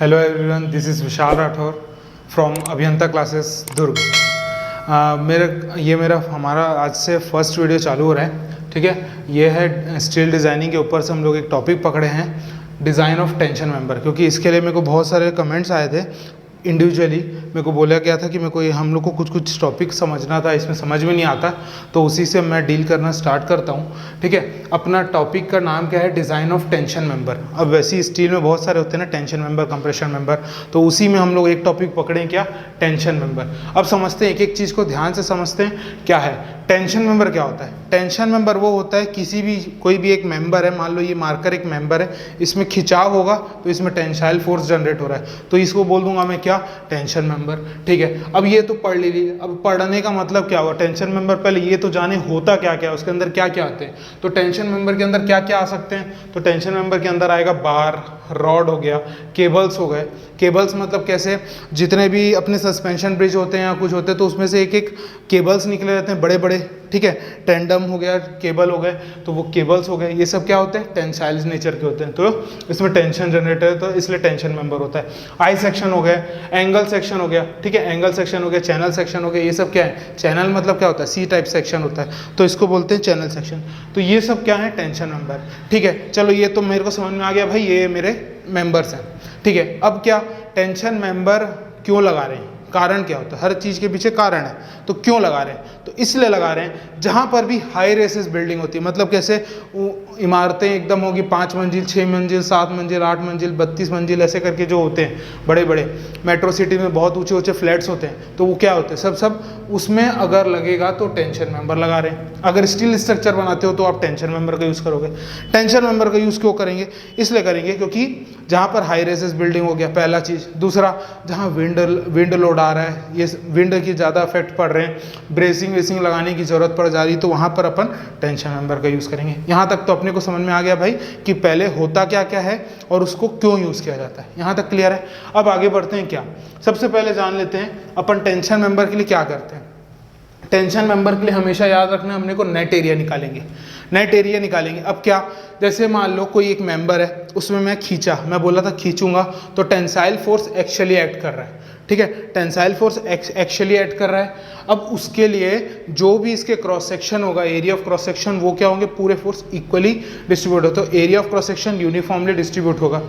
Hello everyone, this is Vishal Rathore from अभियंता classes दुर्ग। हमारा आज से फर्स्ट वीडियो चालू हो रहा है। ठीक है, ये है स्टील डिज़ाइनिंग के ऊपर से हम लोग एक टॉपिक पकड़े हैं, डिज़ाइन ऑफ टेंशन मेंबर। क्योंकि इसके लिए मेरे को बहुत सारे कमेंट्स आए थे, इंडिविजुअली मेरे को बोला गया था कि मेरे को हम लोग को कुछ टॉपिक समझना था, इसमें समझ में नहीं आता, तो उसी से मैं डील करना स्टार्ट करता हूँ। ठीक है, अपना टॉपिक का नाम क्या है, डिज़ाइन ऑफ टेंशन मेंबर। अब वैसे ही स्टील में बहुत सारे होते हैं ना, टेंशन मेंबर, कंप्रेशन मेंबर, तो उसी में हम लोग एक टॉपिक पकड़ें, क्या, टेंशन मेंबर। अब समझते हैं, एक एक चीज़ को ध्यान से समझते हैं। क्या है टेंशन मेंबर, क्या होता है? टेंशन मेंबर वो होता है कोई भी एक मेंबर है, मान लो ये मार्कर एक मेंबर है, इसमें खिंचाव होगा तो इसमें टेंसाइल फोर्स जनरेट हो रहा है, तो इसको बोल दूंगा मैं क्या, टेंशन मेंबर। ठीक है, अब ये तो पढ़ लीजिए। अब पढ़ने का मतलब क्या हुआ, टेंशन मेंबर पहले ये तो जाने होता क्या क्या, उसके अंदर क्या क्या आते हैं। तो टेंशन मेंबर के अंदर क्या क्या आ सकते हैं, तो टेंशन मेंबर के अंदर आएगा बार, रॉड हो गया, केबल्स हो गए। केबल्स मतलब कैसे, जितने भी अपने सस्पेंशन ब्रिज होते हैं या कुछ होते हैं तो उसमें से एक एक केबल्स निकले रहते हैं बड़े बड़े। ठीक है, टेंडम हो गया, केबल हो गए, तो वो केबल्स हो गए। ये सब क्या होते हैं, टेंसाइल नेचर के होते हैं, तो इसमें टेंशन जनरेटर है, तो इसलिए टेंशन मेंबर होता है। आई सेक्शन हो गया, एंगल सेक्शन हो गया। ठीक है, एंगल सेक्शन हो गया, चैनल सेक्शन हो गया। ये सब क्या है, चैनल मतलब क्या होता है, सी टाइप सेक्शन होता है, तो इसको बोलते हैं चैनल सेक्शन। तो ये सब क्या है, टेंशन मेंबर। ठीक है, चलो ये तो मेरे को समझ में आ गया भाई, ये मेरे मेंबर्स हैं। ठीक है, अब क्या, टेंशन मेंबर क्यों लगा रहे हैं, कारण क्या होता है, हर चीज़ के पीछे कारण है, तो क्यों लगा रहे हैं, तो इसलिए लगा रहे हैं जहाँ पर भी हाई रेसेस बिल्डिंग होती है, मतलब कैसे इमारतें एकदम होगी 5 मंजिल, 6 मंजिल, 7 मंजिल, 8 मंजिल, 32 मंजिल, ऐसे करके जो होते हैं बड़े बड़े मेट्रो सिटी में बहुत ऊंचे ऊंचे फ्लैट्स होते हैं, तो वो क्या होते हैं, सब उसमें अगर लगेगा तो टेंशन मेंबर लगा रहे हैं। अगर स्टील स्ट्रक्चर बनाते हो तो आप टेंशन मेंबर का यूज़ करोगे। टेंशन मेंबर का यूज़ क्यों करेंगे, इसलिए करेंगे क्योंकि जहाँ पर हाई रेसेस बिल्डिंग हो गया, पहला चीज़। दूसरा, जहाँ विंड लोड आ रहा है, ये विंड की ज़्यादा इफेक्ट पड़ रहे हैं, ब्रेसिंग वेसिंग लगाने की ज़रूरत पड़ जा रही, तो वहाँ पर अपन टेंशन मेंबर का यूज़ करेंगे। यहाँ तक तो अपने को समझ में आ गया भाई कि पहले होता क्या क्या है और उसको क्यों यूज़ किया जाता है। यहाँ तक क्लियर है। अब आगे बढ़ते हैं। क्या, सबसे पहले जान लेते हैं अपन टेंशन मेंबर के लिए क्या करते हैं। टेंशन मेंबर के लिए हमेशा याद रखना, हमने को नेट एरिया निकालेंगे, नेट एरिया निकालेंगे। अब क्या, जैसे मान लो कोई एक मेंबर है, उसमें मैं खींचा, मैं बोला था खींचूंगा, तो टेंसाइल फोर्स एक्चुअली एक्ट कर रहा है। ठीक है, टेंसाइल फोर्स एक्चुअली एक्ट कर रहा है। अब उसके लिए जो भी इसके क्रॉस सेक्शन होगा, एरिया ऑफ क्रॉस सेक्शन, वो क्या होंगे, पूरे फोर्स इक्वली डिस्ट्रीब्यूट होते, तो area of cross section uniformly distribute होगा।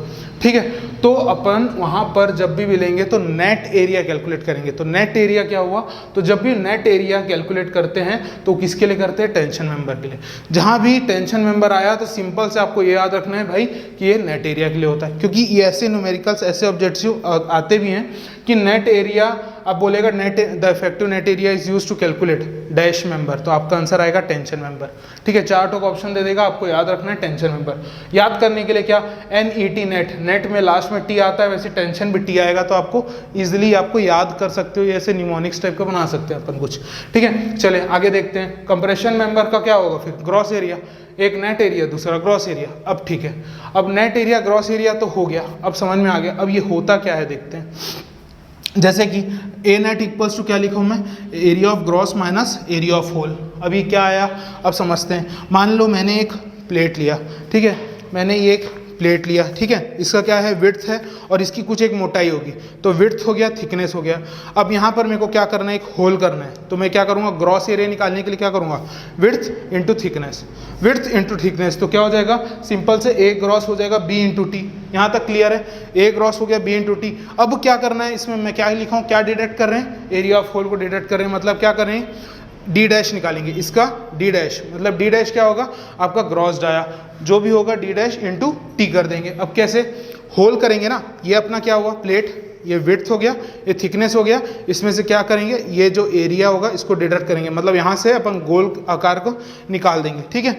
ठीक है, तो अपन वहाँ पर जब भी मिलेंगे तो नेट एरिया कैलकुलेट करेंगे। तो नेट एरिया क्या हुआ, तो जब भी नेट एरिया कैलकुलेट करते हैं तो किसके लिए करते हैं, टेंशन मेंबर के लिए। जहाँ भी टेंशन मेंबर आया तो सिंपल से आपको ये याद रखना है भाई कि ये नेट एरिया के लिए होता है, क्योंकि ये ऐसे न्यूमेरिकल्स, ऐसे ऑब्जेक्टिव आते भी हैं कि नेट एरिया, अब बोलेगा net, the effective net area is used to calculate dash member, तो आपका आंसर आएगा टेंशन मेंबर। ठीक है, 4 का ऑप्शन दे देगा, आपको याद रखना है टेंशन मेंबर। याद करने के लिए क्या, NET, नेट, नेट में लास्ट में टी आता है, वैसे टेंशन भी टी आएगा, तो आपको इजिली आपको याद कर सकते हो, ऐसे न्यूमोनिक्स टाइप का बना सकते हैं अपन कुछ। ठीक है, चले आगे देखते हैं। कंप्रेशन मेंबर का क्या होगा फिर, ग्रॉस एरिया, एक नेट एरिया, दूसरा ग्रॉस एरिया। अब ठीक है, अब नेट एरिया ग्रॉस एरिया तो हो गया, अब समझ में आ गया। अब ये होता क्या है देखते हैं। जैसे कि ए नेट इक्वल्स टू क्या लिखा हूँ मैं, area of gross minus area of hole. अभी क्या आया, अब समझते हैं। मान लो मैंने एक प्लेट लिया, ठीक है, मैंने ये एक प्लेट लिया, ठीक है, इसका क्या है, विड्थ है, और इसकी कुछ एक मोटाई होगी, तो विड्थ हो गया, थिकनेस हो गया। अब यहाँ पर मेरे को क्या करना है, एक होल करना है, तो मैं क्या करूँगा, ग्रॉस एरिया निकालने के लिए क्या करूँगा, width into thickness, width into thickness, तो क्या हो जाएगा, सिंपल से ए ग्रॉस हो जाएगा बी इंटू टी। यहाँ तक क्लियर है, ए ग्रॉस हो गया बी इंटू टी। अब क्या करना है, इसमें मैं क्या लिखा हूँ, क्या डिडक्ट कर रहे हैं, एरिया ऑफ होल को डिडक्ट कर रहे हैं, मतलब क्या कर रहे हैं, डी डैश निकालेंगे, इसका डी डैश, मतलब डी डैश क्या होगा, आपका ग्रॉस डाया, जो भी होगा डी डैश इंटू टी कर देंगे। अब कैसे, होल करेंगे ना, ये अपना क्या हुआ, प्लेट, ये विड्थ हो गया, ये थिकनेस हो गया, इसमें से क्या करेंगे, ये जो एरिया होगा इसको डिडक्ट करेंगे, मतलब यहाँ से अपन गोल आकार को निकाल देंगे। ठीक है,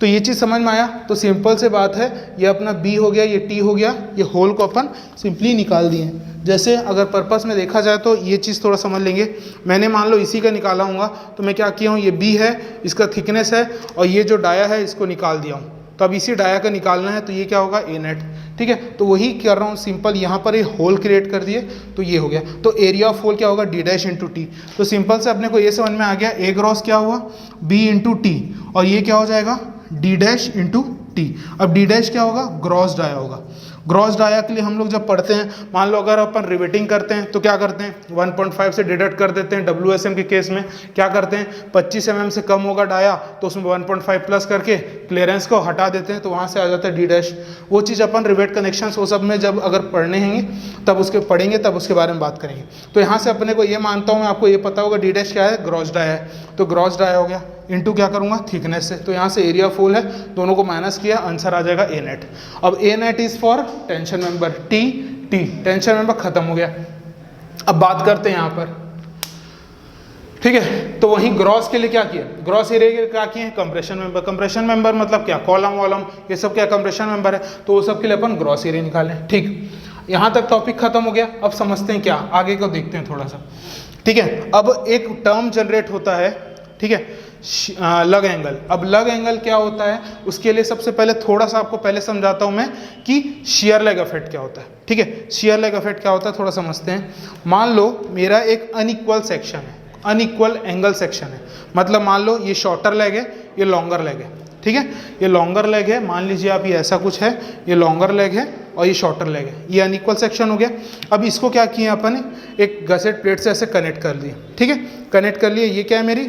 तो ये चीज़ समझ में आया। तो सिंपल से बात है, ये अपना बी हो गया, ये टी हो गया, ये होल को अपन सिंपली निकाल दिए। जैसे अगर पर्पस में देखा जाए तो ये चीज़ थोड़ा समझ लेंगे। मैंने मान लो इसी का निकाला हूँ, तो मैं क्या किया हूँ, ये बी है, इसका थिकनेस है, और ये जो डाया है इसको निकाल दिया हूँ, तो अब इसी डाया का निकालना है, तो ये क्या होगा, ए नेट। ठीक है, तो वही कर रहा हूँ सिंपल, यहाँ पर ये होल क्रिएट कर दिए, तो ये हो गया। तो एरिया ऑफ होल क्या होगा, डी डैश इंटू टी। तो सिंपल से अपने को ये समझ में आ गया, ए ग्रॉस क्या हुआ, बी इंटू टी, और ये क्या हो जाएगा, डी डैश इंटू टी। अब डी डैश क्या होगा, ग्रॉस डाया होगा, ग्रॉस डाया के लिए हम लोग जब पढ़ते हैं, मान लो अगर अपन रिवेटिंग करते हैं तो क्या करते हैं 1.5 से डिडक्ट कर देते हैं। WSM के केस में क्या करते हैं 25 mm से कम होगा डाया तो उसमें 1.5 प्लस करके क्लियरेंस को हटा देते हैं, तो वहाँ से आ जाता है डी डैश। वो चीज़ अपन रिवेट कनेक्शन वो सब में जब अगर पढ़ने हैं तब उसके बारे में बात करेंगे। तो यहाँ से अपने को ये मानता हूँ मैं, आपको ये पता होगा डी डैश क्या है, ग्रॉस डाया है, तो ग्रॉस डाया हो गया इनटू क्या करूँगा थिकनेस से, तो यहाँ से एरिया फुल है, दोनों को माइनस किया, आंसर आ जाएगा ए नेट। अब A net is for tension member, T tension member खत्म हो गया। अब बात करते हैं यहाँ पर, ठीक है, तो वहीं ग्रॉस के लिए क्या किया, ग्रॉस एरिया के लिए क्या किए कंप्रेशन मेंबर। कंप्रेशन मेंबर मतलब क्या, कॉलम वॉलम ये सब क्या कंप्रेशन मेंबर है, तो वो सब के लिए अपन ग्रॉस एरिया निकालें। ठीक, यहाँ तक टॉपिक खत्म हो गया। अब समझते हैं क्या, आगे को देखते हैं थोड़ा सा, ठीक है। अब एक टर्म जनरेट होता है, ठीक है, लग एंगल। अब लग एंगल क्या होता है, उसके लिए सबसे पहले थोड़ा सा आपको पहले समझाता हूं मैं कि शियर लेग इफेक्ट क्या होता है, ठीक है। शियर लेग इफेक्ट क्या होता है थोड़ा समझते हैं। मान लो मेरा एक अनइक्वल सेक्शन है, अनइक्वल एंगल सेक्शन है, मतलब मान लो ये शॉर्टर लेग है, ये लॉन्गर लेग है, ठीक है, ये लॉन्गर लेग है, मान लीजिए आप, ये ऐसा कुछ है, ये लॉन्गर लेग है और ये शॉर्टर लेग है, ये अनइक्वल सेक्शन हो गया। अब इसको क्या किया अपन, एक गसेट प्लेट से ऐसे कनेक्ट कर दिए, ठीक है, कनेक्ट कर लिए। ये क्या है, मेरी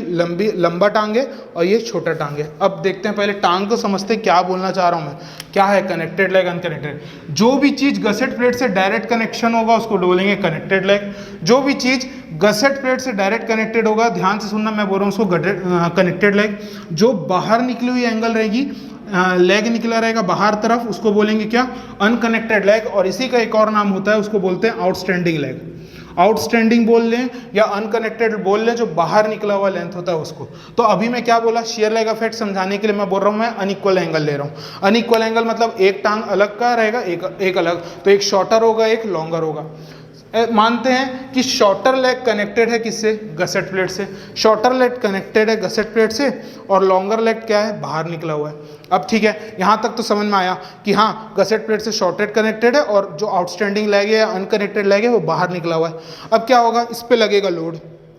लंबा टांग है और ये छोटा टांग है। अब देखते हैं, पहले टांग को समझते हैं, क्या बोलना चाह रहा हूँ मैं, क्या है कनेक्टेड लेग, अनकनेक्टेड। जो भी चीज़ गसेट प्लेट से डायरेक्ट कनेक्शन होगा उसको बोलेंगे कनेक्टेड लेग। जो भी चीज़ गसेट प्लेट से डायरेक्ट कनेक्टेड होगा, ध्यान से सुनना, मैं बोल रहा हूँ उसको कनेक्टेड लेग। जो बाहर निकली हुई एंगल रहेगी, लेग निकला रहेगा बाहर तरफ, उसको बोलेंगे क्या, अनकनेक्टेड लेग। और इसी का एक और नाम होता है, उसको बोलते हैं आउटस्टैंडिंग लेग। आउटस्टैंडिंग बोल लें या अनकनेक्टेड बोल लें, जो बाहर निकला हुआ लेंथ होता है उसको। तो अभी मैं क्या बोला, शियर लेग इफेक्ट समझाने के लिए मैं बोल रहा हूँ मैं अनइक्वल एंगल ले रहा हूँ। अनइक्वल एंगल मतलब एक टांग अलग का रहेगा, एक अलग, तो एक शॉर्टर होगा, एक लॉन्गर होगा। मानते हैं कि शॉर्टर लेग कनेक्टेड है किससे, गसेट प्लेट से। शॉर्टर लेग कनेक्टेड है गसेट प्लेट से और लॉन्गर लेग क्या है, बाहर निकला हुआ है। अब ठीक है, यहाँ तक तो समझ में आया कि हाँ गसेट प्लेट से शॉर्टेड कनेक्टेड है और जो आउटस्टैंडिंग लेग है या अनकनेक्टेड लेग है वो बाहर निकला हुआ है। अब क्या होगा, इस पे लगेगा लोड,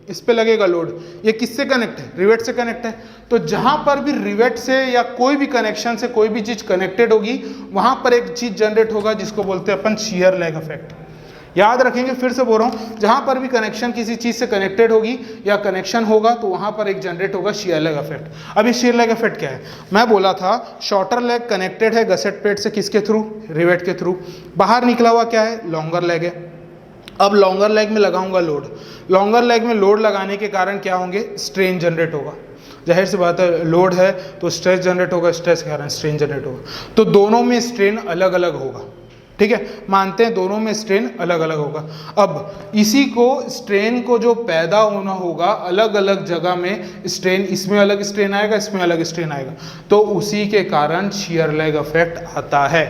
इस पे लगेगा लोड। ये किससे कनेक्ट है, रिवेट से कनेक्ट है। तो जहां पर भी रिवेट से या कोई भी कनेक्शन से कोई भी चीज कनेक्टेड होगी, वहां पर एक चीज जनरेट होगा जिसको बोलते हैं अपन शियर लेग इफेक्ट। याद रखेंगे, फिर से बोल रहा हूं, जहां पर भी कनेक्शन किसी चीज से कनेक्टेड होगी या कनेक्शन होगा तो वहां पर एक जनरेट होगा शियर लेग इफेक्ट। अब ये शियर लेग इफेक्ट क्या है, मैं बोला था शॉर्टर लेग कनेक्टेड है गसेट प्लेट से, किसके थ्रू, रिवेट के थ्रू। बाहर निकला हुआ क्या है, लॉन्गर लेग है। अब लॉन्गर लेग में लगाऊंगा लोड। लॉन्गर लेग में लोड लगाने के कारण क्या होंगे, स्ट्रेन जनरेट होगा। जाहिर सी बात है, लोड है तो स्ट्रेस जनरेट होगा, स्ट्रेस के कारण स्ट्रेन जनरेट होगा। तो दोनों में स्ट्रेन अलग अलग होगा, ठीक है, मानते हैं दोनों में स्ट्रेन अलग अलग होगा। अब इसी को स्ट्रेन को जो पैदा होना होगा अलग अलग जगह में स्ट्रेन, इसमें अलग स्ट्रेन आएगा, इसमें अलग स्ट्रेन आएगा, तो उसी के कारण शियर लेग इफेक्ट आता है,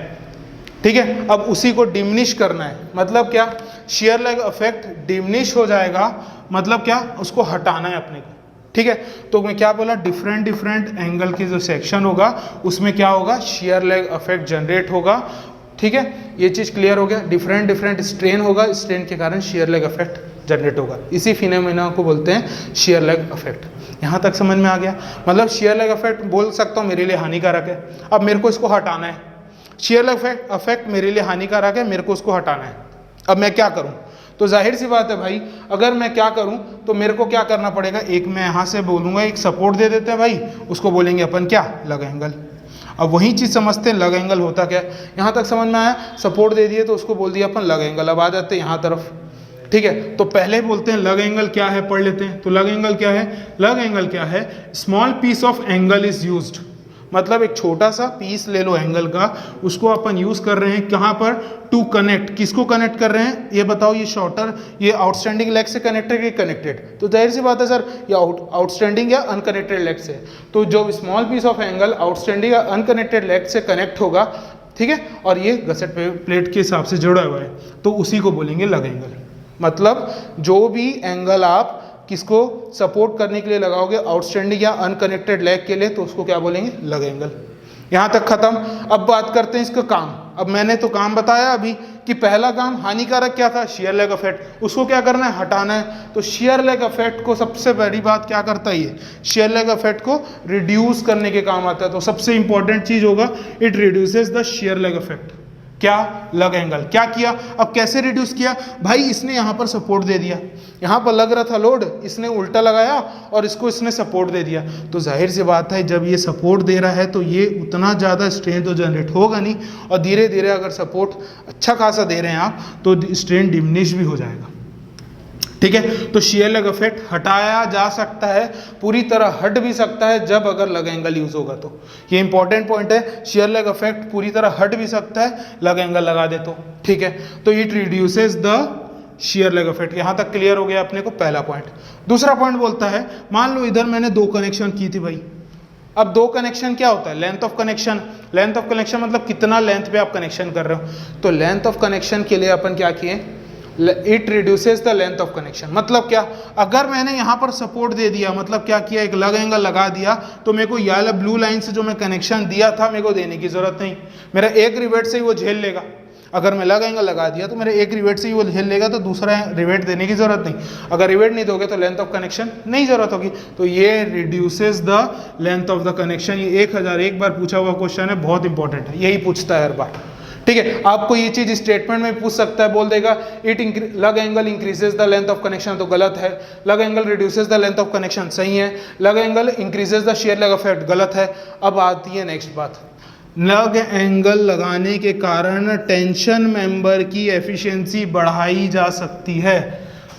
ठीक है। अब उसी को डिमिनिश करना है, मतलब क्या, शियर लेग इफेक्ट डिमिनिश हो जाएगा, मतलब क्या, उसको हटाना है अपने को, ठीक है। तो मैं क्या बोला, डिफरेंट एंगल की जो सेक्शन होगा उसमें क्या होगा, शियर लेग इफेक्ट जनरेट होगा, ठीक है। ये चीज क्लियर हो गया, डिफरेंट स्ट्रेन होगा, स्ट्रेन के कारण शियर लेग इफेक्ट जनरेट होगा। इसी फिनोमेना को बोलते हैं शियर लेग इफेक्ट। यहाँ तक समझ में आ गया, मतलब शियर लेग इफेक्ट बोल सकता हूँ मेरे लिए हानिकारक है, अब मेरे को इसको हटाना है। शियर लेग इफेक्ट मेरे लिए हानिकारक है, मेरे को उसको हटाना है। अब मैं क्या करूँ, तो जाहिर सी बात है भाई, अगर मैं क्या करूं तो मेरे को क्या करना पड़ेगा, एक मैं यहाँ से बोलूँगा, एक सपोर्ट दे देते हैं भाई, उसको बोलेंगे अपन क्या, लग एंगल। अब वही चीज़ समझते हैं लग एंगल होता क्या है। यहाँ तक समझ में आया, सपोर्ट दे दिए तो उसको बोल दिया अपन लग एंगल। अब आ जाते हैं यहाँ तरफ, ठीक है। तो पहले बोलते हैं लग एंगल क्या है, पढ़ लेते हैं। तो लग एंगल क्या है, लग एंगल क्या है, small piece of angle is used, मतलब एक छोटा सा पीस ले लो एंगल का, उसको अपन यूज कर रहे हैं कहाँ पर, टू कनेक्ट। किसको कनेक्ट कर रहे हैं ये बताओ, ये शॉर्टर, ये आउटस्टैंडिंग लेग से कनेक्टेड है, कनेक्टेड। तो जाहिर सी बात है सर, ये आउटस्टैंडिंग या अनकनेक्टेड लेग से। तो जो small piece of angle outstanding या अनकनेक्टेड लेग से कनेक्ट होगा, ठीक है, और ये गसेट प्लेट के हिसाब से जुड़ा हुआ है, तो उसी को बोलेंगे लग एंगल। मतलब जो भी एंगल आप किसको सपोर्ट करने के लिए लगाओगे, आउटस्टैंडिंग या अनकनेक्टेड लेग के लिए, तो उसको क्या बोलेंगे, लग एंगल। यहाँ तक खत्म। अब बात करते हैं इसका काम। अब मैंने तो काम बताया अभी कि पहला काम हानिकारक क्या था, शियर लेग इफेक्ट, उसको क्या करना है, हटाना है। तो शियर लेग इफेक्ट को सबसे बड़ी बात क्या करता है, ये शियर लेग इफेक्ट को रिड्यूस करने के काम आता है। तो सबसे इंपॉर्टेंट चीज होगा, it reduces the shear lag effect, क्या, लग एंगल। क्या किया, अब कैसे रिड्यूस किया भाई, इसने यहाँ पर सपोर्ट दे दिया, यहाँ पर लग रहा था लोड, इसने उल्टा लगाया और इसको इसने सपोर्ट दे दिया, तो जाहिर सी बात है जब ये सपोर्ट दे रहा है तो ये उतना ज़्यादा स्ट्रेन तो जनरेट होगा नहीं, और धीरे धीरे अगर सपोर्ट अच्छा खासा दे रहे हैं आप तो स्ट्रेन डिमिनिश भी हो जाएगा। ठीक है, तो शियर लेग इफेक्ट हटाया जा सकता है, पूरी तरह हट भी सकता है जब अगर लग एंगल यूज होगा तो। ये इंपॉर्टेंट पॉइंट है, शियर लेग इफेक्ट पूरी तरह हट भी सकता है लग एंगल लगा दे तो। ठीक है, तो it reduces the shear lag effect. यहां तक क्लियर हो गया अपने को पहला पॉइंट। दूसरा पॉइंट बोलता है, मान लो इधर मैंने दो कनेक्शन की थी भाई। अब दो कनेक्शन क्या होता है, length of connection. Length of connection मतलब कितना लेंथ पे आप कनेक्शन कर रहे हो। तो लेंथ ऑफ कनेक्शन के लिए अपन क्या किए, it reduces the length of connection. मतलब क्या, अगर मैंने यहाँ पर सपोर्ट दे दिया, मतलब क्या किया, एक लग एंगल लगा दिया, तो मेरे को ये ब्लू लाइन से जो मैं कनेक्शन दिया था मेरे को देने की जरूरत नहीं, मेरा एक रिवेट से ही वो झेल लेगा। अगर मैं लग एंगल लगा दिया तो मेरे एक रिवेट से ही वो झेल लेगा, तो दूसरा रिवेट देने की जरूरत नहीं। अगर रिवेट नहीं दोगे तो लेंथ ऑफ कनेक्शन नहीं जरूरत होगी। तो ये reduces the length of the connection. ये 1001 बार पूछा हुआ क्वेश्चन है, बहुत इंपॉर्टेंट है, यही पूछता है हर बार। ठीक है, आपको ये चीज स्टेटमेंट में पूछ सकता है, बोल देगा इट लग angle increases the length of connection, तो गलत है। लग angle reduces the length of connection, सही है। लग angle increases the shear lag effect, गलत है। अब आती है नेक्स्ट बात, लग एंगल लगाने के कारण टेंशन मेंबर की एफिशिएंसी बढ़ाई जा सकती है।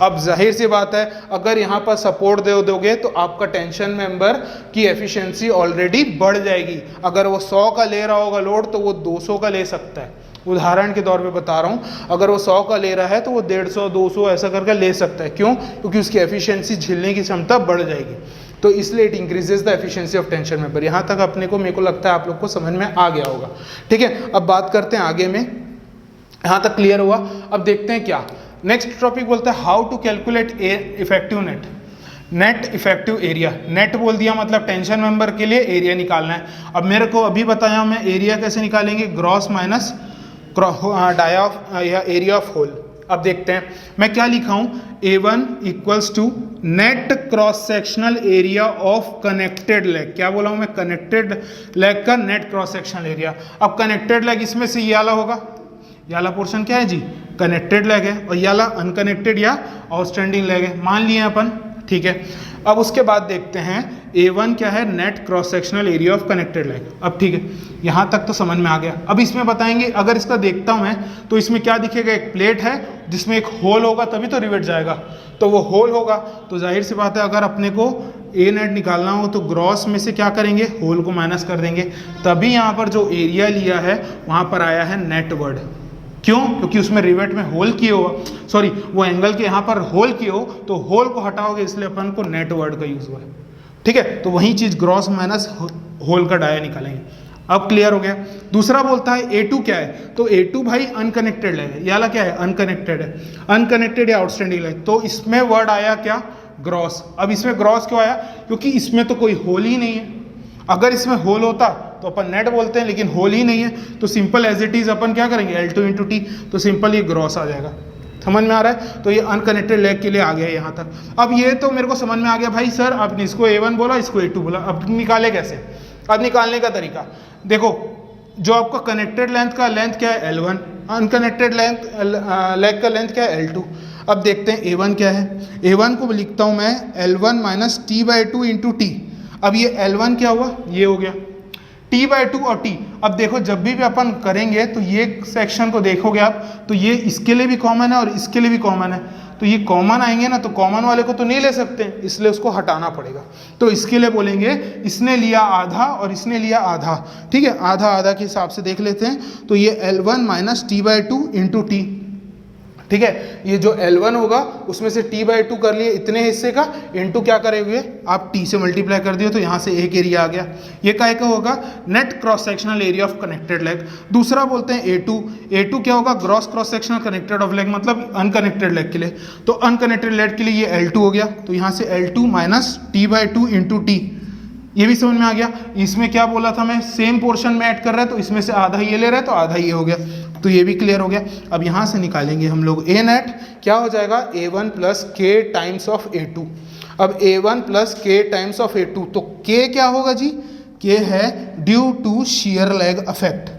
अब जाहिर सी बात है, अगर यहाँ पर सपोर्ट दे दोगे तो आपका टेंशन मेंबर की एफिशिएंसी ऑलरेडी बढ़ जाएगी। अगर वो 100 का ले रहा होगा लोड तो वो 200 का ले सकता है। उदाहरण के तौर पे बता रहा हूँ, अगर वो 100 का ले रहा है तो वो 150 200 ऐसा करके ले सकता है। क्यों? क्योंकि उसकी एफिशिएंसी झेलने की क्षमता बढ़ जाएगी। तो इसलिए it increases the efficiency of tension member. यहाँ तक अपने को, मेरे को लगता है आप लोग को समझ में आ गया होगा। ठीक है, अब बात करते हैं आगे में। यहाँ तक क्लियर हुआ। अब देखते हैं क्या नेक्स्ट टॉपिक बोलता है, how to calculate effective net. Net effective area, net बोल दिया मतलब टेंशन मेंबर के लिए एरिया निकालना है। अब मेरे को अभी बताया मैं एरिया कैसे निकालेंगे, ग्रॉस माइनस डाया या एरिया ऑफ होल। अब देखते हैं मैं क्या लिखा हूं, A1 equals to net cross sectional area of connected leg. क्या बोला हूं मैं, कनेक्टेड लेग का नेट क्रॉस सेक्शनल एरिया। अब कनेक्टेड लेग इसमें से ये वाला होगा, ये वाला पोर्शन क्या है जी, कनेक्टेड लेग है, और ये वाला अनकनेक्टेड या आउटस्टैंडिंग लेग है, मान लिए अपन। ठीक है, अब उसके बाद देखते हैं A1 क्या है, net cross sectional area of connected leg. अब ठीक है, यहाँ तक तो समझ में आ गया। अब इसमें बताएंगे, अगर इसका देखता हूँ मैं तो इसमें क्या दिखेगा, एक प्लेट है जिसमें एक होल होगा तभी तो रिवेट जाएगा, तो वो होल होगा। तो जाहिर सी बात है अगर अपने को ए नेट निकालना हो तो ग्रॉस में से क्या करेंगे, होल को माइनस कर देंगे, तभी यहाँ पर जो एरिया लिया है वहाँ पर आया है नेट वर्ड। क्यों? क्योंकि उसमें रिवेट में होल किए हो, सॉरी वो एंगल के यहाँ पर होल किए हो, तो होल को हटाओगे इसलिए अपन को नेट वर्ड का यूज हुआ है। ठीक है, तो वही चीज ग्रॉस माइनस होल का डाया निकालेंगे। अब क्लियर हो गया। दूसरा बोलता है A2 क्या है, तो A2 भाई अनकनेक्टेड लेग है, याला क्या है, अनकनेक्टेड है, अनकनेक्टेड या आउटस्टैंडिंग लेग। तो इसमें वर्ड आया क्या, ग्रॉस। अब इसमें ग्रॉस क्यों आया, क्योंकि इसमें तो कोई होल ही नहीं है। अगर इसमें होल होता तो अपन नेट बोलते हैं, लेकिन होल ही नहीं है, तो सिंपल एज इट इज अपन क्या करेंगे, L2 इंटू टी, तो सिंपल ये ग्रॉस आ जाएगा। समझ में आ रहा है? तो ये अनकनेक्टेड लेग के लिए आ गया यहाँ तक। अब ये तो मेरे को समझ में आ गया भाई, सर आपने इसको A1 बोला, इसको A2 बोला, अब निकाले कैसे। अब निकालने का तरीका देखो, जो आपका कनेक्टेड लेंथ का लेंथ क्या है, L1, अनकनेक्टेड लेग का लेंथ क्या है, L2। अब देखते हैं A1 क्या है। A1 को लिखता हूँ मैं L1 minus T/2 into T. अब ये L1 क्या हुआ, ये हो गया T/2 और T। अब देखो जब भी अपन करेंगे तो ये सेक्शन को देखोगे आप, तो ये इसके लिए भी कॉमन है और इसके लिए भी कॉमन है, तो ये कॉमन आएंगे ना, तो कॉमन वाले को तो नहीं ले सकते, इसलिए उसको हटाना पड़ेगा। तो इसके लिए बोलेंगे इसने लिया आधा और इसने लिया आधा। ठीक है, आधा आधा के हिसाब से देख लेते हैं, तो ये L1 minus T/2 into T. ठीक है, ये जो L1 होगा उसमें से T/2 कर लिए इतने हिस्से का, इंटू क्या करेंगे आप, T से मल्टीप्लाई कर दिए तो यहाँ से एक एरिया आ गया। ये काय का होगा, net cross sectional area of connected leg. दूसरा बोलते हैं A2। A2 क्या होगा, gross cross sectional connected of leg, मतलब अनकनेक्टेड लेग के लिए। तो अनकनेक्टेड लेग के लिए ये L2 हो गया, तो यहाँ से L2 minus T/2 into T. ये भी समझ में आ गया। इसमें क्या बोला था मैं, सेम पोर्शन में ऐड कर रहा है, तो इसमें से आधा ये ले रहा है तो आधा ये हो गया, तो ये भी क्लियर हो गया। अब यहाँ से निकालेंगे हम लोग A नेट, क्या हो जाएगा, A1 plus K times of A2। अब A1 plus K times of A2, तो K क्या होगा जी, K है due to shear lag effect.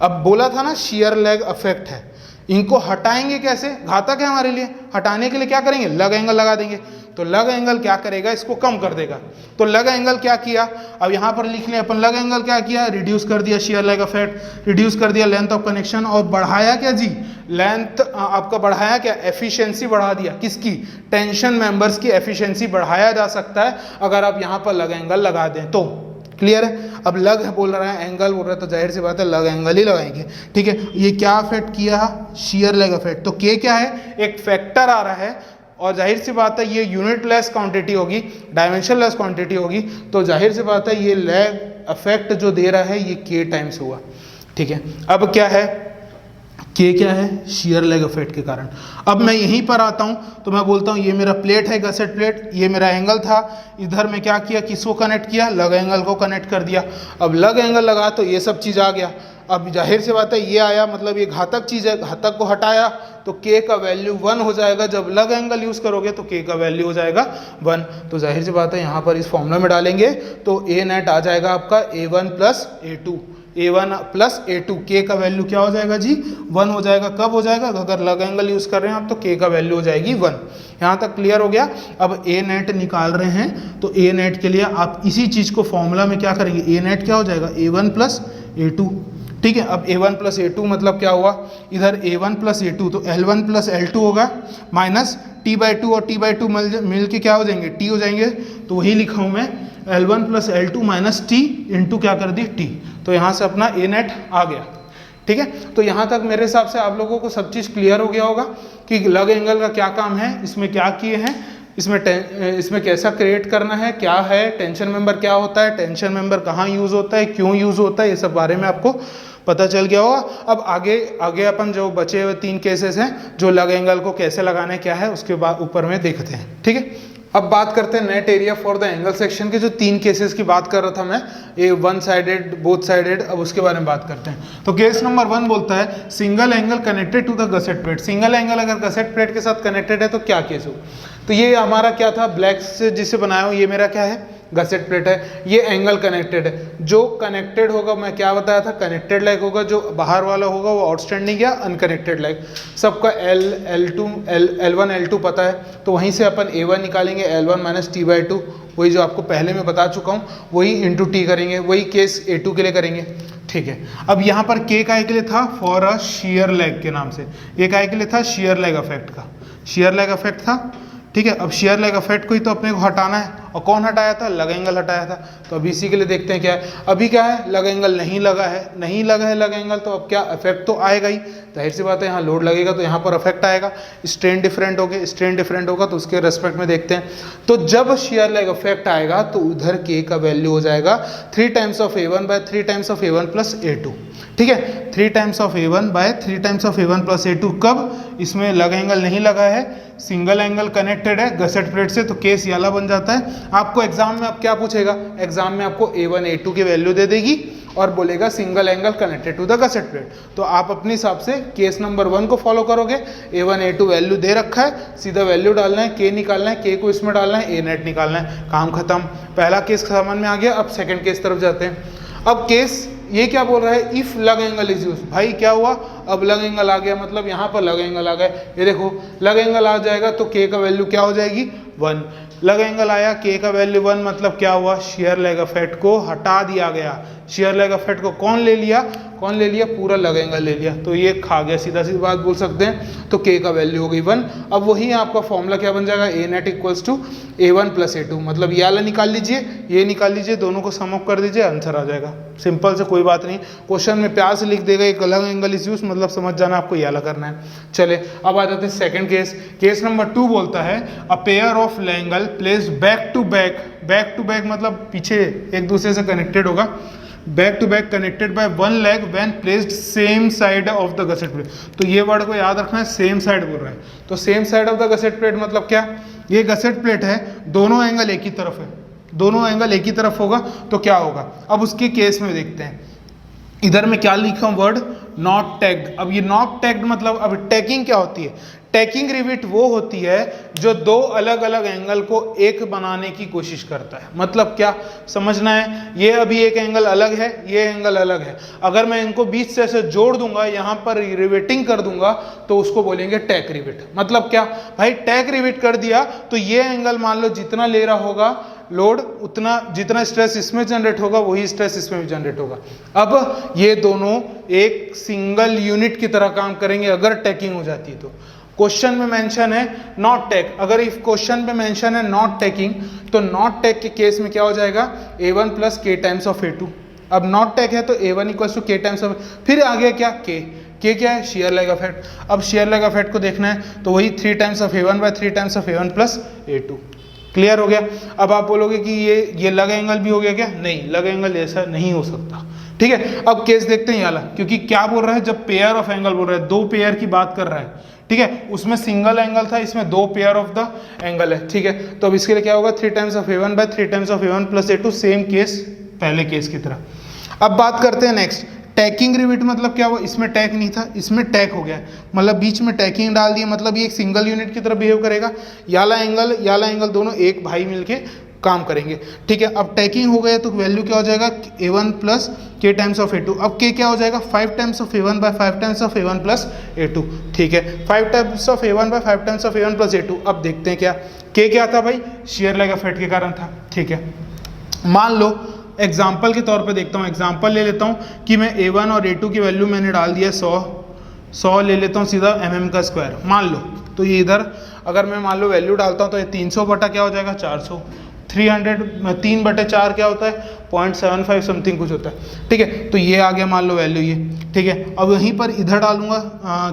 अब बोला था ना शियर लेग इफेक्ट है, इनको हटाएंगे कैसे, घातक है हमारे लिए, हटाने के लिए क्या करेंगे, लग एंगल लगा देंगे। तो लग एंगल क्या करेगा, इसको कम कर देगा। तो लग एंगल क्या किया, अब यहाँ पर लिख लें अपन, लग एंगल क्या किया, रिड्यूस कर दिया शियर लेग इफेक्ट, रिड्यूस कर दिया लेंथ ऑफ कनेक्शन, और बढ़ाया क्या जी, लेंथ आपका बढ़ाया क्या, एफिशिएंसी बढ़ा दिया, किसकी, टेंशन मेंबर्स की एफिशिएंसी बढ़ाया जा सकता है अगर आप यहाँ पर लग एंगल लगा दें तो। क्लियर है। अब लग बोल रहा है, एंगल बोल रहा है, तो जाहिर सी बात है लग एंगल ही लगाएंगे। ठीक है, ये क्या इफेक्ट किया, शियर लेग इफेक्ट। तो के क्या है, एक फैक्टर आ रहा है, और जाहिर सी बात है ये यूनिट लेस क्वांटिटी होगी, डायमेंशन लेस क्वांटिटी होगी, तो जाहिर सी बात है ये लेग इफेक्ट जो दे रहा है ये के टाइम्स हुआ। ठीक है, अब क्या है, के क्या है, शियर लेग इफेक्ट के कारण। अब मैं यहीं पर आता हूं तो मैं बोलता हूं ये मेरा प्लेट है, गसेट प्लेट, ये मेरा एंगल था, इधर में क्या किया, किसको कनेक्ट किया, लग एंगल को कनेक्ट कर दिया। अब लग एंगल लगा तो ये सब चीज़ आ गया। अब जाहिर सी बात है ये आया, मतलब ये घातक चीज़ है, घातक को हटाया तो के का वैल्यू 1 हो जाएगा। जब लग एंगल यूज़ करोगे तो के का वैल्यू हो जाएगा 1। तो जाहिर सी बात है यहाँ पर इस फॉर्मूला में डालेंगे तो ए नेट आ जाएगा आपका A1 plus A2, A1 plus A2, के का वैल्यू क्या हो जाएगा जी, 1 हो जाएगा। कब हो जाएगा, अगर लग एंगल यूज़ कर रहे हैं आप तो के का वैल्यू हो जाएगी 1। यहाँ तक क्लियर हो गया। अब ए नेट निकाल रहे हैं तो ए नेट के लिए आप इसी चीज़ को फॉर्मूला में क्या करेंगे, ए नेट क्या हो जाएगा, A1 प्लस A2। ठीक है, अब A1 प्लस A2 मतलब क्या हुआ, इधर A1 प्लस A2 तो L1 प्लस L2 होगा, माइनस T/2 और T/2 मिल के क्या हो जाएंगे, T हो जाएंगे। तो वही लिखा हूँ मैं, L1 plus L2 minus T into क्या कर दी, T। तो यहाँ से अपना ए नेट आ गया। ठीक है, तो यहाँ तक मेरे हिसाब से आप लोगों को सब चीज़ क्लियर हो गया होगा कि लग एंगल का क्या काम है, इसमें क्या किए हैं, इसमें कैसा क्रिएट करना है, क्या है टेंशन मेंबर, क्या होता है टेंशन मेंबर, कहाँ यूज़ होता है, क्यों यूज़ होता है, ये सब बारे में आपको पता चल गया होगा। अब आगे अपन जो बचे हुए 3 केसेस हैं जो लग एंगल को कैसे लगाना है क्या है उसके बाद ऊपर में देखते हैं। ठीक है, अब बात करते हैं net area for the angle section के जो 3 केसेस की बात कर रहा था मैं, ये 1 साइडेड, बोथ साइडेड। अब उसके बारे में बात करते हैं। तो केस नंबर 1 बोलता है single angle connected to the gusset plate. Single angle अगर गसेट प्लेट के साथ कनेक्टेड है तो क्या केस हो। तो ये हमारा क्या था, ब्लैक से जिसे बनाया हूँ, ये मेरा क्या है, गसेट प्लेट है, ये एंगल कनेक्टेड है। जो कनेक्टेड होगा, मैं क्या बताया था, कनेक्टेड लेग होगा, जो बाहर वाला होगा वो आउटस्टैंडिंग या अनकनेक्टेड लेग। सबका L1 L2 पता है, तो वहीं से अपन A1 निकालेंगे, L1 माइनस T/2, वही जो आपको पहले मैं बता चुका हूँ, वही इंटू T करेंगे, वही केस A2 के लिए करेंगे। ठीक है, अब यहाँ पर K काय के लिए था, फॉर अ शियर लेग के नाम से, ये काय के लिए था, शियर लेग इफेक्ट का, शियर लेग इफेक्ट था। ठीक है, अब शेयर लेग इफेक्ट को ही तो अपने को हटाना है, और कौन हटाया था, लग एंगल हटाया था। तो अभी इसी के लिए देखते हैं क्या है। अभी क्या है, लग एंगल नहीं लगा है, नहीं लगा है लग एंगल, तो अब क्या इफेक्ट तो आएगा ही, जाहिर सी बात है, यहाँ लोड लगेगा तो यहाँ पर इफेक्ट आएगा। स्ट्रेन डिफरेंट होगे, स्ट्रेन डिफरेंट होगा तो उसके रेस्पेक्ट में देखते हैं। तो जब शेयर लेग इफेक्ट आएगा तो उधर के का वैल्यू हो जाएगा 3 times of A1 by 3 times of A1 plus A2। ठीक है, 3 times of A1 by 3 times of A1 plus A2। कब, इसमें लग एंगल नहीं लगा है, सिंगल एंगल कनेक्टेड है गसेट प्लेट से, तो केस याला बन जाता है। आपको एग्जाम में अब क्या पूछेगा, एग्जाम में आपको A1 A2 की वैल्यू दे देगी और बोलेगा single angle connected to the gusset plate. तो आप अपने हिसाब से केस नंबर 1 को फॉलो करोगे, A1 A2 वैल्यू दे रखा है, सीधा वैल्यू डालना है, के निकालना है, के को इसमें डालना है, ए नेट निकालना है, काम खत्म। पहला केस समझ में आ गया। अब सेकंड केस तरफ जाते हैं। अब केस ये क्या बोल रहा है, इफ लग एंगल इज यूज। भाई क्या हुआ, अब लग एंगल आ गया, मतलब यहाँ पर लग एंगल आ गया। ये देखो लग एंगल आ जाएगा तो के का वैल्यू क्या हो जाएगी, 1। लग एंगल आया, के का वैल्यू 1, मतलब क्या हुआ, शेयर लेग इफेक्ट को हटा दिया गया। शेयर लेग इफेक्ट को कौन ले लिया, पूरा लग एंगल ले लिया, तो ये खा गया, सीधा सी बात बोल सकते हैं। तो के का वैल्यू हो गई 1। अब वही आपका फॉर्मूला क्या बन जाएगा, A net equals to A1 plus A2, मतलब ये वाला निकाल लीजिए, ये निकाल लीजिए, दोनों को सम अप कर दीजिए, आंसर आ जाएगा। सिंपल से, कोई बात नहीं। क्वेश्चन में प्यार से लिख देगा एक अलग एंगल इज यूज, मतलब समझ जाना आपको ये वाला करना है। चले अब आ जाते हैं सेकंड केस। केस नंबर 2 बोलता है a pair of angle placed back to back मतलब पीछे एक दूसरे से कनेक्टेड होगा, back to back connected by 1 leg when placed same side of the gusset plate. तो ये वर्ड को याद रखना है, सेम साइड बोल रहा है। तो same side of the gusset plate मतलब क्या, ये गसेट प्लेट है, दोनों एंगल एक ही तरफ है, दोनों एंगल एक ही तरफ होगा तो क्या होगा। अब उसके केस में देखते हैं, इधर में क्या लिखा हूँ वर्ड, नॉट टैग्ड। अब ये नॉट टैग्ड मतलब अब टैगिंग क्या होती है? टैगिंग रिविट वो होती है जो दो अलग अलग एंगल को एक बनाने की कोशिश करता है। मतलब क्या समझना है, ये अभी एक एंगल अलग है, ये एंगल अलग है, अगर मैं इनको बीच से ऐसे जोड़ दूंगा, यहाँ पर रिवेटिंग कर दूंगा, तो उसको बोलेंगे टैग रिविट। मतलब क्या भाई, टैग रिविट कर दिया तो ये एंगल मान लो जितना ले रहा होगा लोड, उतना जितना स्ट्रेस इसमें जनरेट होगा वही स्ट्रेस इसमें भी जनरेट होगा। अब ये दोनों एक सिंगल यूनिट की तरह काम करेंगे अगर टैगिंग हो जाती है तो। क्वेश्चन में मेंशन है नॉट टैग, अगर इफ क्वेश्चन में मेंशन है नॉट टैगिंग तो नॉट टैग के केस में क्या हो जाएगा, A1 plus K times of A2। अब नॉट टैग है तो A1 equals to K times of, फिर आ गया क्या K क्या है, शेयर लेग इफेक्ट। अब शेयर लेग इफेक्ट को देखना है तो वही 3 times of A1 by 3 times of A1 plus A2। Clear हो गया। अब आप बोलोगे कि ये लग एंगल भी हो गया क्या? नहीं, लग एंगल ऐसा नहीं हो सकता। ठीक है, अब केस देखते हैं ये वाला, क्योंकि क्या बोल रहा है, जब पेयर ऑफ एंगल बोल रहा है, दो पेयर की बात कर रहा है। ठीक है, उसमें सिंगल एंगल था, इसमें दो पेयर ऑफ द एंगल है। ठीक है, तो अब इसके लिए क्या होगा, 3 times of A1 by 3 times of A1 plus A2, same case पहले केस की तरह। अब बात करते हैं नेक्स्ट, टैगिंग रिविट मतलब क्या हुआ, इसमें टैग नहीं था, इसमें टैग हो गया, मतलब बीच में टैगिंग डाल दिया, मतलब ये एक सिंगल यूनिट की तरह बिहेव करेगा। याला एंगल दोनों एक भाई मिलके काम करेंगे। ठीक है, अब टैगिंग हो गया तो वैल्यू क्या हो जाएगा, A1 plus K times of A2। अब K क्या हो जाएगा, 5 times of A1 by 5 times of A1 plus A2। ठीक है, 5 times of A1 by 5 times of A1 plus A2। अब देखते हैं क्या K क्या था भाई, शेयर लेग इफेक्ट के कारण था। ठीक है, मान लो एग्जाम्पल के तौर पे देखता हूँ, एग्जाम्पल ले लेता हूँ कि मैं A1 और A2 की वैल्यू मैंने डाल दिया 100 ले लेता हूँ सीधा mm का स्क्वायर मान लो। तो ये इधर अगर मैं मान लो वैल्यू डालता हूँ तो ये 300 बटा क्या हो जाएगा 400, 3 बटे 4 क्या होता है 0.75 समथिंग कुछ होता है। ठीक है, तो ये आ गया मान लो वैल्यू ये। ठीक है, अब यहीं पर इधर डालूंगा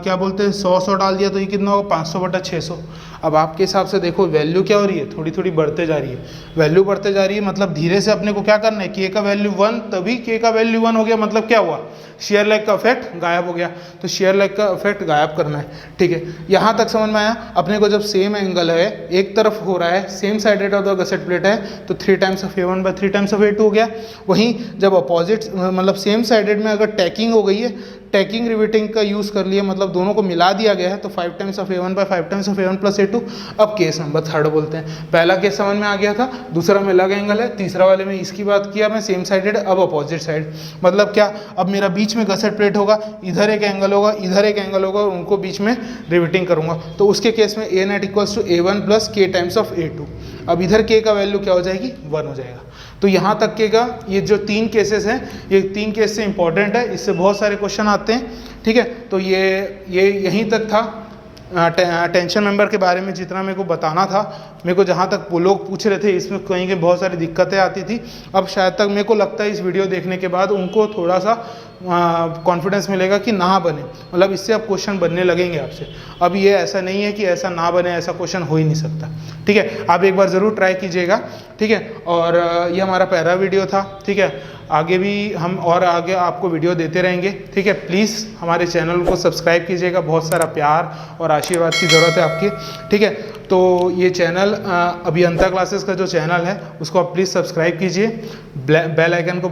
क्या बोलते हैं 100 डाल दिया तो ये कितना होगा 500 बटा 600। अब आपके हिसाब से देखो वैल्यू क्या हो रही है, थोड़ी थोड़ी बढ़ते जा रही है, वैल्यू बढ़ते जा रही है, मतलब धीरे से अपने को क्या करना है, K का वैल्यू 1, तभी K का वैल्यू 1 हो गया, मतलब क्या हुआ, शेयर लेग का इफेक्ट गायब हो गया। तो शेयर लेग का इफेक्ट गायब करना है। ठीक है, यहाँ तक समझ में आया अपने को। जब सेम एंगल है, एक तरफ हो रहा है, same sided of the gusset plate है, तो 3 times of A1 by 3 times of A2 हो गया। वहीं जब अपोजिट मतलब सेम साइडेड में अगर टैगिंग हो गई है, टैगिंग रिविटिंग का यूज़ कर लिया, मतलब दोनों को मिला दिया गया है, तो 5 times of A1 by 5 times of A1 plus A2। अब केस नंबर 3 बोलते हैं। पहला केस समझ में आ गया था, दूसरा में अलग एंगल है, तीसरा वाले में इसकी बात किया मैं सेम साइडेड, अब अपोजिट साइड। मतलब क्या, अब मेरा बीच में गसेट प्लेट होगा, इधर एक एंगल होगा, इधर एक एंगल होगा, और उनको बीच में रिविटिंग करूंगा। तो उसके केस में A net equals to A1 plus K times of A2। अब इधर K का वैल्यू क्या हो जाएगी 1 हो जाएगा। तो यहाँ तक के का ये जो 3 केसेस हैं, ये 3 केस से इंपॉर्टेंट है, इससे बहुत सारे क्वेश्चन आते हैं। ठीक है, तो ये यहीं तक था टेंशन मेंबर के बारे में जितना मेरे को बताना था। मेरे को जहाँ तक वो लोग पूछ रहे थे इसमें कहीं के बहुत सारी दिक्कतें आती थी। अब शायद तक मेरे को लगता है इस वीडियो देखने के बाद उनको थोड़ा सा कॉन्फिडेंस मिलेगा कि ना बने, मतलब इससे अब क्वेश्चन बनने लगेंगे आपसे। अब ये ऐसा नहीं है कि ऐसा ना बने, ऐसा क्वेश्चन हो ही नहीं सकता। ठीक है, आप एक बार ज़रूर ट्राई कीजिएगा। ठीक है, और ये हमारा पहला वीडियो था। ठीक है, आगे भी हम और आगे आपको वीडियो देते रहेंगे। ठीक है, प्लीज़ हमारे चैनल को सब्सक्राइब कीजिएगा, बहुत सारा प्यार और आशीर्वाद की ज़रूरत है आपकी। ठीक है, तो ये चैनल अभियंता क्लासेस का जो चैनल है उसको आप प्लीज़ सब्सक्राइब कीजिए, बेल आइकन को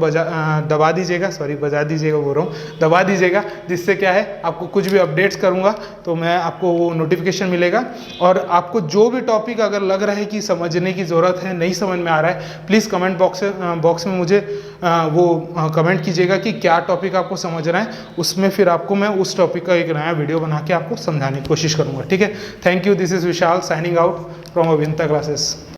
दबा दीजिएगा, बजा दीजिएगा बोल रहा हूँ, दबा दीजिएगा, जिससे क्या है आपको कुछ भी अपडेट्स करूँगा तो मैं आपको वो नोटिफिकेशन मिलेगा। और आपको जो भी टॉपिक अगर लग रहा है कि समझने की ज़रूरत है, नहीं समझ में आ रहा है, प्लीज़ कमेंट बॉक्स में मुझे वो कमेंट कीजिएगा कि क्या टॉपिक आपको समझना है, उसमें फिर आपको मैं उस टॉपिक का एक नया वीडियो बना के आपको समझाने की कोशिश करूँगा। ठीक है, thank you, this is Vishal signing out from अभियंता क्लासेस।